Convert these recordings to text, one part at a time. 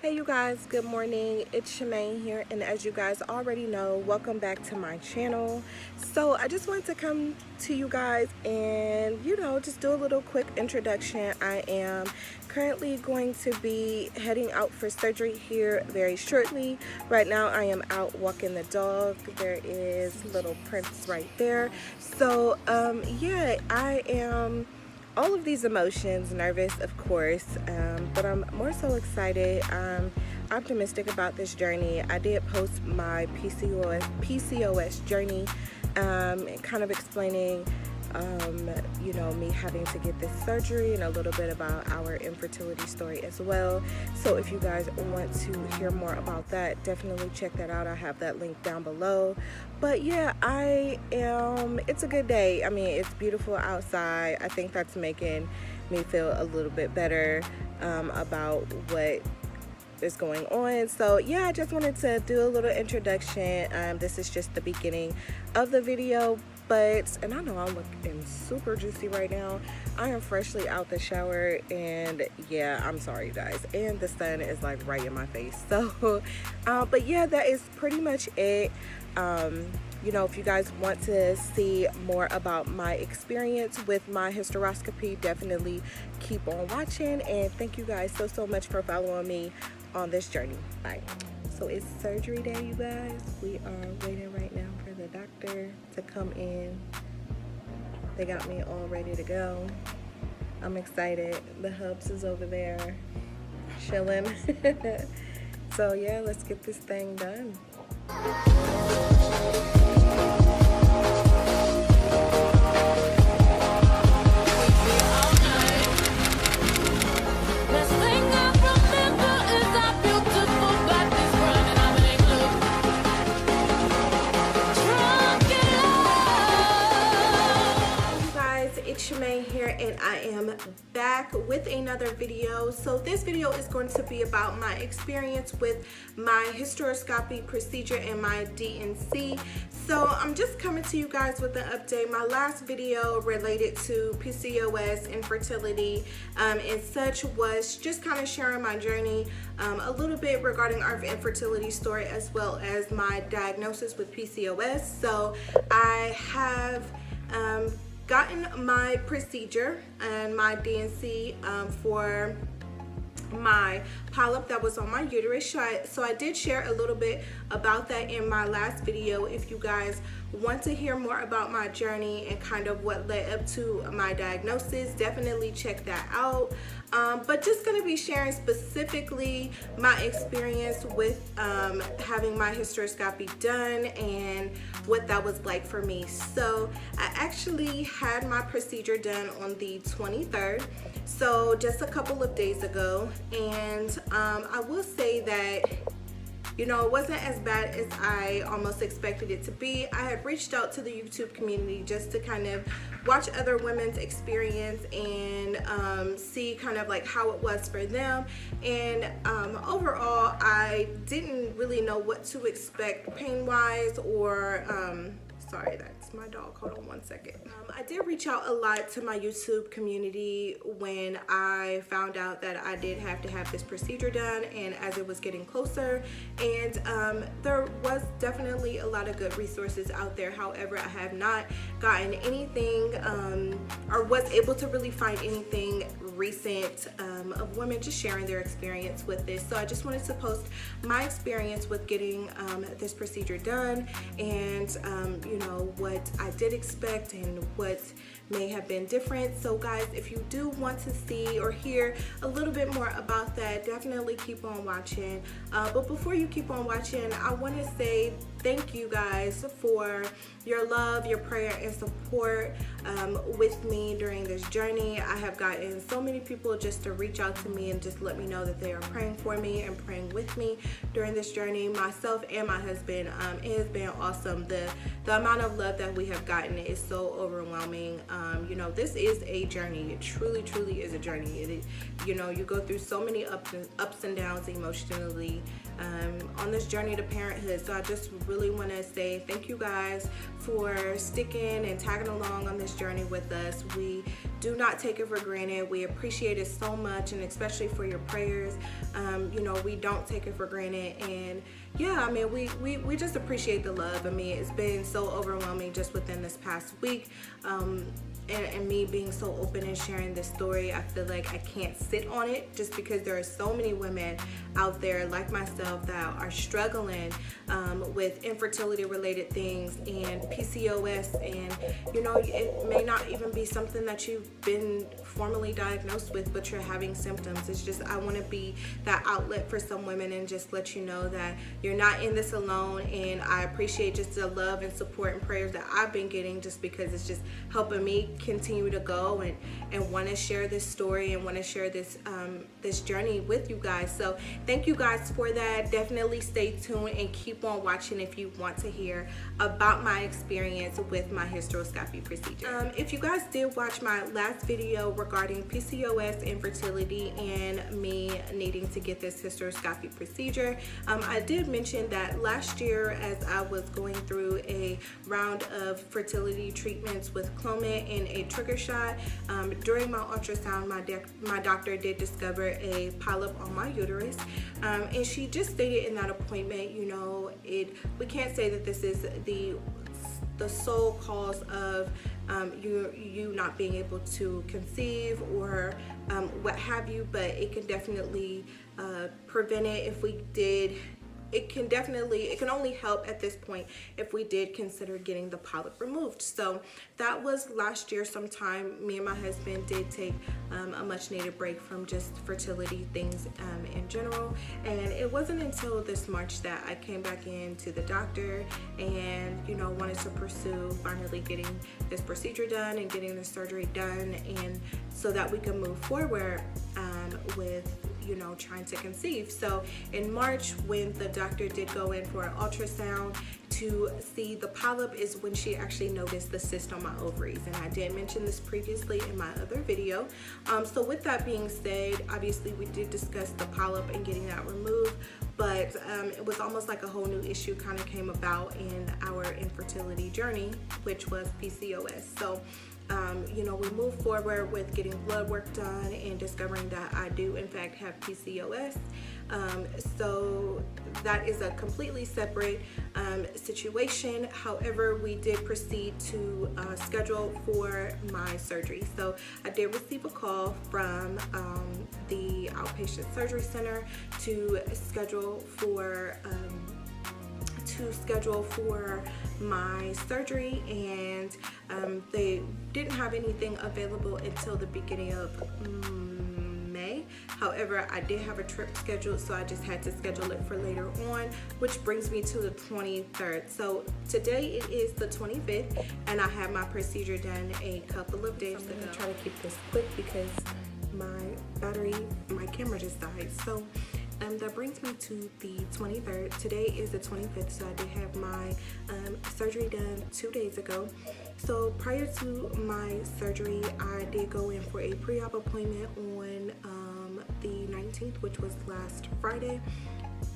Hey you guys, good morning. It's Shemaine here, and as you guys already know, welcome back to my channel. So I just wanted to come to you guys and just do a little quick introduction. I am currently going to be heading out for surgery here very shortly. Right now I am out walking the dog. There is little Prince right there. So yeah, I am all of these emotions, nervous of course, but I'm more so excited. I'm optimistic about this journey. I did post my PCOS journey, kind of explaining me having to get this surgery and a little bit about our infertility story as well. So if you guys want to hear more about that, definitely check that out. I have that link down below. But yeah, it's a good day. I mean, it's beautiful outside. I think that's making me feel a little bit better about what is going on. So yeah, I just wanted to do a little introduction. This is just the beginning of the video, and I know I'm looking super juicy right now. I am freshly out the shower, and yeah, I'm sorry you guys, and the sun is like right in my face. So but yeah, that is pretty much it. If you guys want to see more about my experience with my hysteroscopy, definitely keep on watching, and thank you guys so much for following me on this journey. Bye. So it's surgery day, you guys. We are waiting right now for the doctor to come in. They got me all ready to go. I'm excited. The hubs is over there chilling. So yeah, let's get this thing done. Here, and I am back with another video. So this video is going to be about my experience with my hysteroscopy procedure and my DNC. So I'm just coming to you guys with an update. My last video related to PCOS, infertility, and such was just kind of sharing my journey, a little bit regarding our infertility story as well as my diagnosis with PCOS. So I have gotten my procedure and my DNC for my polyp that was on my uterus. So I did share a little bit about that in my last video. If you guys want to hear more about my journey and kind of what led up to my diagnosis, definitely check that out. But just going to be sharing specifically my experience with having my hysteroscopy done and what that was like for me. So I actually had my procedure done on the 23rd, so just a couple of days ago, and I will say that it wasn't as bad as I almost expected it to be. I had reached out to the YouTube community just to kind of watch other women's experience and see kind of like how it was for them. And overall, I didn't really know what to expect pain-wise or sorry, that's my dog. Hold on one second. I did reach out a lot to my YouTube community when I found out that I did have to have this procedure done, and as it was getting closer, and there was definitely a lot of good resources out there. However, I have not gotten anything or was able to really find anything recent of women just sharing their experience with this. So I just wanted to post my experience with getting this procedure done, and what I did expect and what may have been different. So guys, if you do want to see or hear a little bit more about that, definitely keep on watching. But before you keep on watching, I want to say thank you guys for your love, your prayer, and support with me during this journey. I have gotten so many people just to reach out to me and just let me know that they are praying for me and praying with me during this journey. Myself and my husband, it has been awesome. The amount of love that we have gotten is so overwhelming. You know, this is a journey. It truly, truly is a journey. You know, you go through so many ups and downs emotionally on this journey to parenthood. So I just really want to say thank you guys for sticking and tagging along on this journey with us. We do not take it for granted. We appreciate it so much, and especially for your prayers. You know, we don't take it for granted. And yeah, I mean, we just appreciate the love. I mean, it's been so overwhelming just within this past week. And me being so open and sharing this story, I feel like I can't sit on it, just because there are so many women out there like myself that are struggling with infertility related things and PCOS, and you know, it may not even be something that you've been formally diagnosed with, but you're having symptoms. It's just, I want to be that outlet for some women and just let you know that you're not in this alone. And I appreciate just the love and support and prayers that I've been getting, just because it's just helping me continue to go and want to share this story and want to share this this journey with you guys. So thank you guys for that. Definitely stay tuned and keep on watching if you want to hear about my experience with my hysteroscopy procedure. If you guys did watch my last video regarding PCOS, infertility, and me needing to get this hysteroscopy procedure, I did mention that last year, as I was going through a round of fertility treatments with Clomid and a trigger shot, during my ultrasound, my doctor did discover a polyp on my uterus, and she just stated in that appointment, you know, we can't say that this is the sole cause of you not being able to conceive or what have you, but it can definitely prevent it if we did. It can only help at this point if we did consider getting the polyp removed. So that was last year sometime. Me and my husband did take a much needed break from just fertility things in general. And it wasn't until this March that I came back in to the doctor and, you know, wanted to pursue finally getting this procedure done and getting the surgery done, and so that we can move forward with, you know, trying to conceive. So in March, when the doctor did go in for an ultrasound to see the polyp, is when she actually noticed the cyst on my ovaries, and I did mention this previously in my other video. So with that being said, obviously we did discuss the polyp and getting that removed, but it was almost like a whole new issue kind of came about in our infertility journey, which was PCOS. So you know, we moved forward with getting blood work done and discovering that I do in fact have PCOS. So that is a completely separate situation. However, we did proceed to schedule for my surgery. So I did receive a call from the outpatient surgery center to schedule for my surgery, and they didn't have anything available until the beginning of May. However, I did have a trip scheduled, so I just had to schedule it for later on, which brings me to the 23rd. So today it is the 25th, and I had my procedure done a couple of days ago. I'm gonna try to keep this quick because my camera just died. So that brings me to the 23rd. Today is the 25th, so I did have my surgery done 2 days ago. So prior to my surgery, I did go in for a pre-op appointment on the 19th, which was last Friday.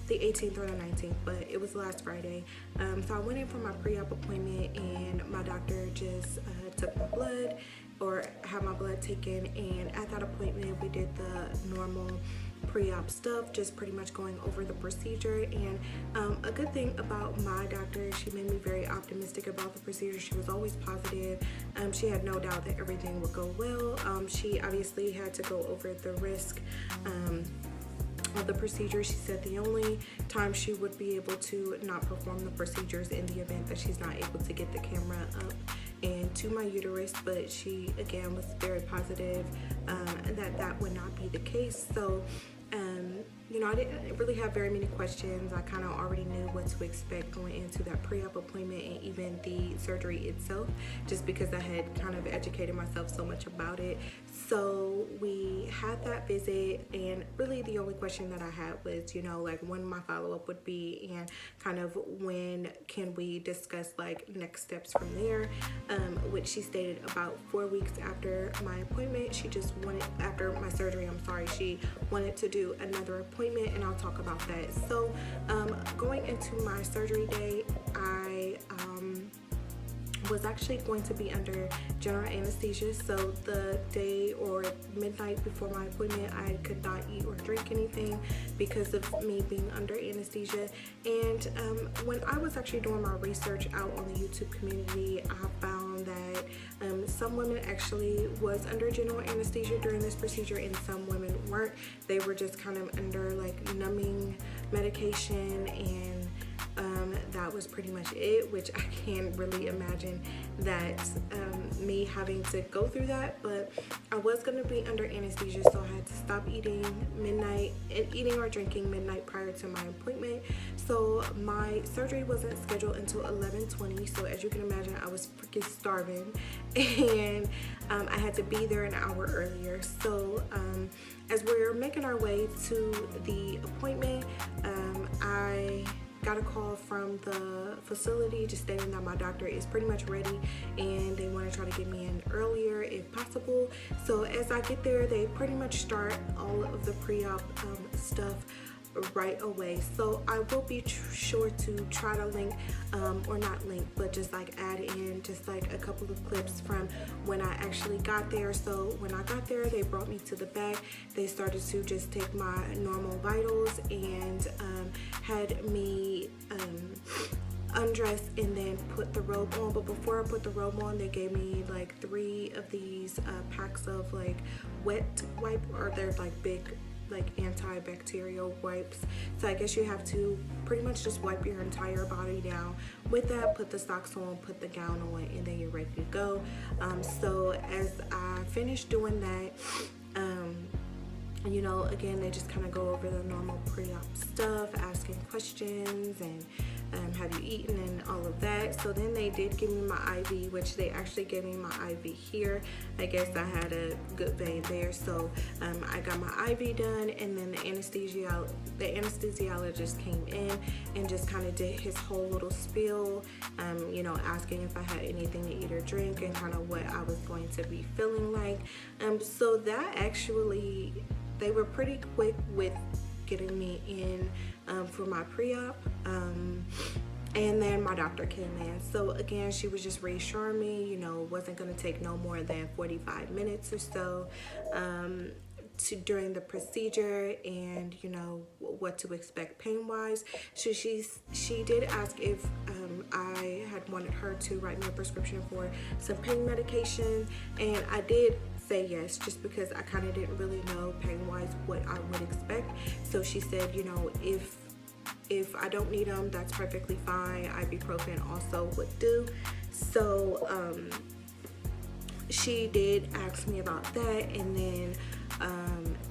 The 18th or the 19th, but it was last Friday. So I went in for my pre-op appointment, and my doctor just took my blood, or had my blood taken, and at that appointment we did the normal pre-op stuff, just pretty much going over the procedure. And a good thing about my doctor, she made me very optimistic about the procedure. She was always positive. She had no doubt that everything would go well. She obviously had to go over the risk of the procedure. She said the only time she would be able to not perform the procedures in the event that she's not able to get the camera up into my uterus, but she again was very positive that that would not be the case. So you know, I didn't really have very many questions. I kind of already knew what to expect going into that pre-op appointment and even the surgery itself, just because I had kind of educated myself so much about it. So we had that visit, and really the only question that I had was, you know, like when my follow-up would be and kind of when can we discuss like next steps from there, which she stated about 4 weeks after my appointment. She just wanted, after my surgery, I'm sorry, she wanted to do another appointment, and I'll talk about that. So going into my surgery day, I was actually going to be under general anesthesia. So the day or midnight before my appointment, I could not eat or drink anything because of me being under anesthesia. And when I was actually doing my research out on the YouTube community, I found that some women actually was under general anesthesia during this procedure and some women weren't. They were just kind of under like numbing medication, and that was pretty much it, which I can't really imagine that me having to go through that. But I was going to be under anesthesia, so I had to stop eating or drinking midnight prior to my appointment. So my surgery wasn't scheduled until 11:20, so as you can imagine, I was freaking starving, and I had to be there an hour earlier. So as we're making our way to the appointment, I got a call from the facility just stating that my doctor is pretty much ready and they want to try to get me in earlier if possible. So as I get there, they pretty much start all of the pre-op stuff right away. So I will be sure to try to link or not link, but just like add in just like a couple of clips from when I actually got there. So when I got there, they brought me to the back. They started to just take my normal vitals and had me undress and then put the robe on. But before I put the robe on, they gave me like 3 of these packs of like wet wipe, or they're like big like antibacterial wipes. So I guess you have to pretty much just wipe your entire body down with that, put the socks on, put the gown on, and then you're ready to go. So as I finished doing that, you know, again, they just kind of go over the normal pre-op stuff, asking questions and have you eaten and all of that. So then they did give me my IV, which they actually gave me my IV here. I guess I had a good vein there. So I got my IV done, and then the anesthesiologist came in and just kind of did his whole little spiel, you know, asking if I had anything to eat or drink and kind of what I was going to be feeling like. So that actually, they were pretty quick with getting me in for my pre-op, and then my doctor came in. So again, she was just reassuring me, you know, it wasn't going to take no more than 45 minutes or so during the procedure, and you know what to expect pain wise. So she did ask if I had wanted her to write me a prescription for some pain medication, and I did say yes, just because I kind of didn't really know pain wise what I would expect. So she said, you know, if I don't need them, that's perfectly fine. Ibuprofen also would do. So she did ask me about that, and then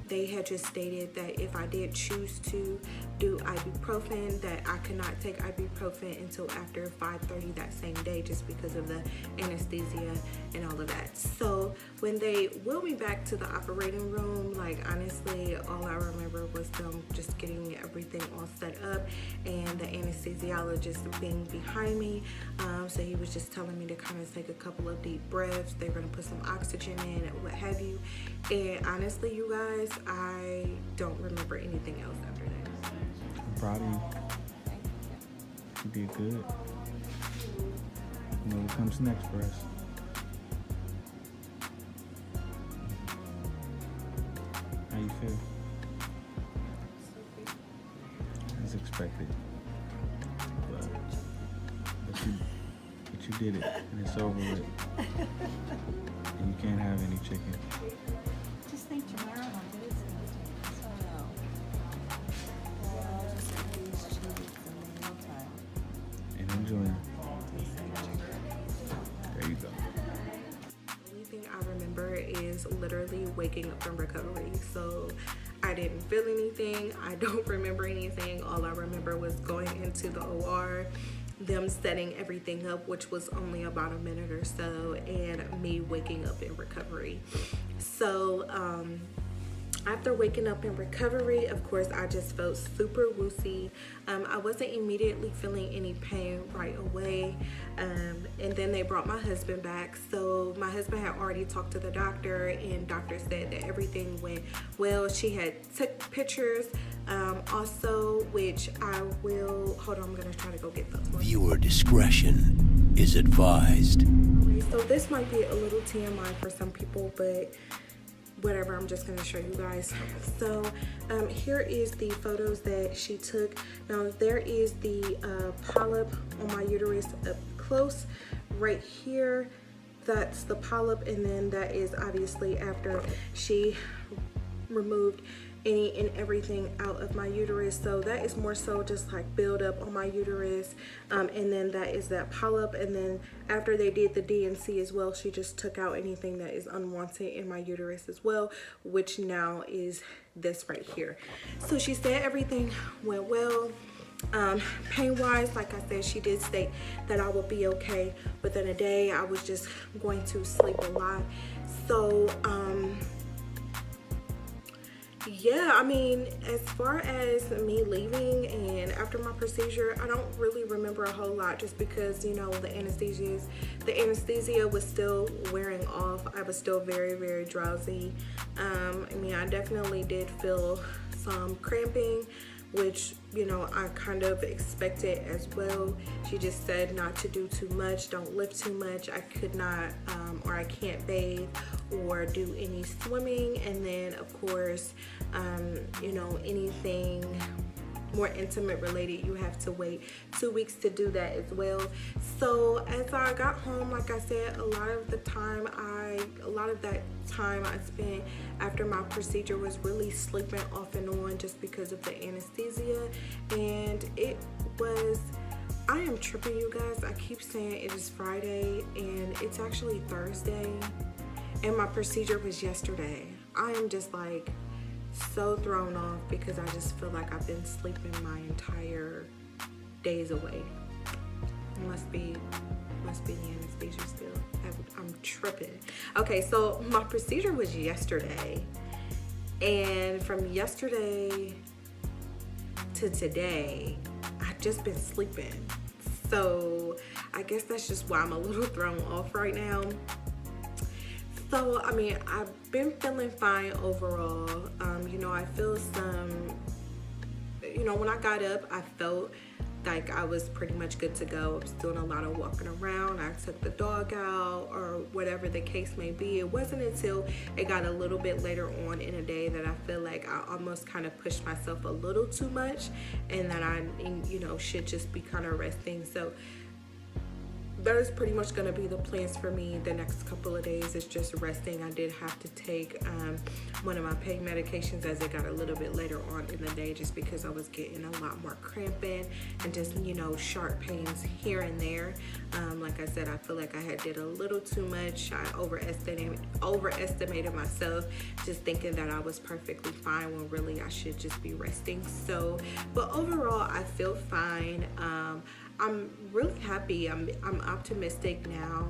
they had just stated that if I did choose to do ibuprofen, that I could not take ibuprofen until after 5:30 that same day, just because of the anesthesia and all of that. So when they wheeled me back to the operating room, like honestly, all I remember was them just getting everything all set up and the anesthesiologist being behind me. So he was just telling me to kind of take a couple of deep breaths. They were gonna put some oxygen in and what have you. And honestly, you guys, I don't remember anything else after that. I'm proud of you. You did good. You know what comes next for us. How you feel? As expected. But you did it, and it's over with. And you can't have any chicken. Just think tomorrow I'll do it. So no. I'll just have these cheese in the meantime. And enjoy. There you go. The only thing I remember is literally waking up from recovery. So I didn't feel anything. I don't remember anything. All I remember was going into the OR, them setting everything up, which was only about a minute or so, and me waking up in recovery. So after waking up in recovery, of course, I just felt super woozy. I wasn't immediately feeling any pain right away. And then they brought my husband back. So my husband had already talked to the doctor, and doctor said that everything went well. She had took pictures also, which I will, hold on, I'm gonna try to go get those ones. Viewer discretion is advised. So this might be a little TMI for some people, but whatever, I'm just gonna show you guys. So here is the photos that she took. Now there is the polyp on my uterus up close right here. That's the polyp, and then that is obviously after she removed any and everything out of my uterus. So that is more so just like build up on my uterus, and then that is that polyp. And then after they did the D&C as well, she just took out anything that is unwanted in my uterus as well, which now is this right here. So she said everything went well. Pain wise, like I said, she did state that I would be okay within a day. I was just going to sleep a lot. So yeah, I mean, as far as me leaving and after my procedure, I don't really remember a whole lot, just because, you know, the anesthesia was still wearing off. I was still very, very drowsy. I mean, I definitely did feel some cramping, which, you know, I kind of expected as well. She just said not to do too much, don't lift too much. I could not, or I can't bathe or do any swimming. And then of course, you know, anything more intimate related, you have to wait 2 weeks to do that as well. So as I got home, like I said, a lot of that time I spent after my procedure was really sleeping off and on, just because of the anesthesia. And it was, I am tripping, you guys. I keep saying it is Friday and it's actually Thursday, and my procedure was yesterday. I am just like so thrown off, because I just feel like I've been sleeping my entire days away. It must be the anesthesia still. I'm tripping. Okay, so my procedure was yesterday, and from yesterday to today, I've just been sleeping. So I guess that's just why I'm a little thrown off right now. So, I mean, I've been feeling fine overall. You know, I feel some, you know, when I got up, I felt like I was pretty much good to go. I was doing a lot of walking around. I took the dog out, or whatever the case may be. It wasn't until it got a little bit later on in the day that I feel like I almost kind of pushed myself a little too much, and that I, you know, should just be kind of resting. So that is pretty much going to be the plans for me the next couple of days, is just resting. I did have to take one of my pain medications as it got a little bit later on in the day, just because I was getting a lot more cramping and just, you know, sharp pains here and there. Like I said, I feel like I did a little too much. I overestimated myself, just thinking that I was perfectly fine when really I should just be resting. So, but overall, I feel fine. I'm really happy. I'm optimistic now,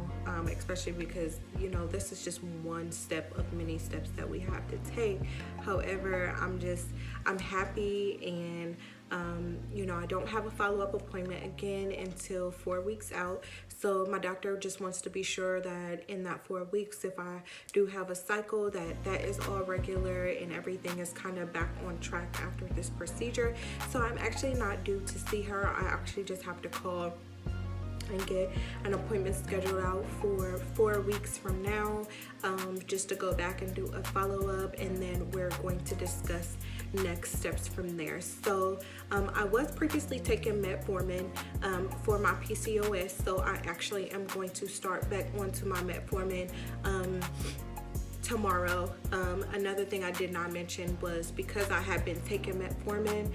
especially because, you know, this is just one step of many steps that we have to take. However, I'm happy, and you know, I don't have a follow-up appointment again until 4 weeks out. So my doctor just wants to be sure that in that 4 weeks, if I do have a cycle, that is all regular and everything is kind of back on track after this procedure. So I'm actually not due to see her. I actually just have to call and get an appointment scheduled out for 4 weeks from now, just to go back and do a follow-up, and then we're going to discuss next steps from there. So I was previously taking metformin for my PCOS, so I actually am going to start back onto my metformin tomorrow. Another thing I did not mention was because I have been taking metformin,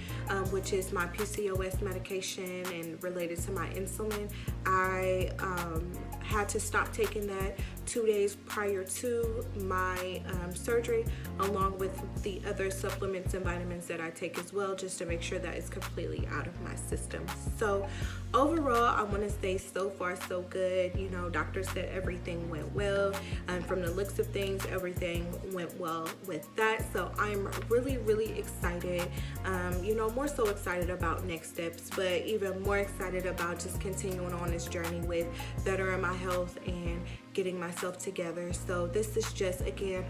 which is my PCOS medication and related to my insulin, I had to stop taking that 2 days prior to my surgery, along with the other supplements and vitamins that I take as well, just to make sure that it's completely out of my system. So overall, I want to say so far so good. You know, doctors said everything went well, and from the looks of things, everything went well with that. So I'm really excited, you know, more so excited about next steps, but even more excited about just continuing on this journey with bettering my health and getting myself together. So this is just, again,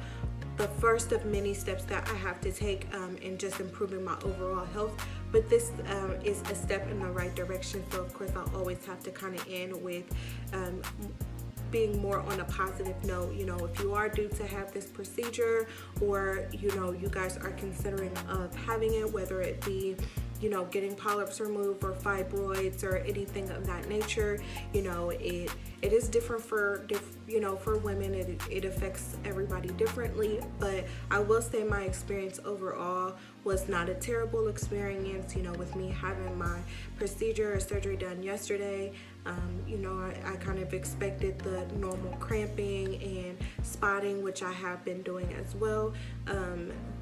the first of many steps that I have to take in just improving my overall health, but this is a step in the right direction. So of course I'll always have to kind of end with being more on a positive note. You know, if you are due to have this procedure, or you know, you guys are considering of having it, whether it be, you know, getting polyps removed or fibroids or anything of that nature, you know, it is different for you know, for women. It affects everybody differently, but I will say my experience overall was not a terrible experience. You know, with me having my procedure or surgery done yesterday, you know, I kind of expected the normal cramping and spotting, which I have been doing as well,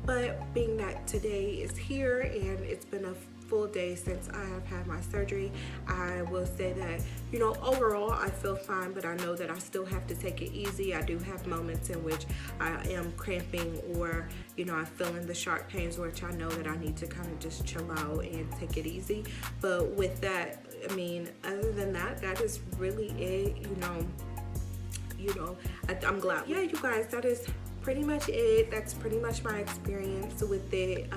but being that today is here and it's been a full day since I have had my surgery, I will say that, you know, overall I feel fine, but I know that I still have to take it easy. I do have moments in which I am cramping, or, you know, I'm feeling the sharp pains, which I know that I need to kind of just chill out and take it easy. But with that, I mean, other than that, that is really it. You know, I'm glad. Yeah, you guys, that is pretty much it. That's pretty much my experience with it.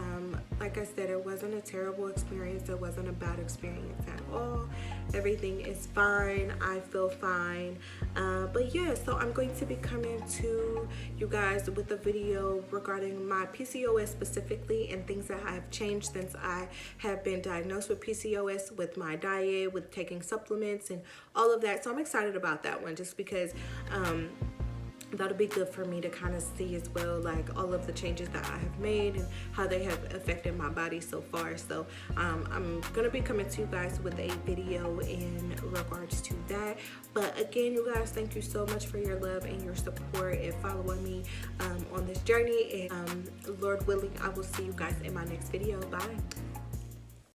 Like I said, it wasn't a terrible experience. It wasn't a bad experience at all. Everything is fine. I feel fine. But yeah, so I'm going to be coming to you guys with a video regarding my PCOS specifically, and things that have changed since I have been diagnosed with PCOS, with my diet, with taking supplements and all of that. So I'm excited about that one, just because that'll be good for me to kind of see as well, like all of the changes that I have made and how they have affected my body so far. So I'm gonna be coming to you guys with a video in regards to that. But again, you guys, thank you so much for your love and your support and following me on this journey, and Lord willing, I will see you guys in my next video. Bye.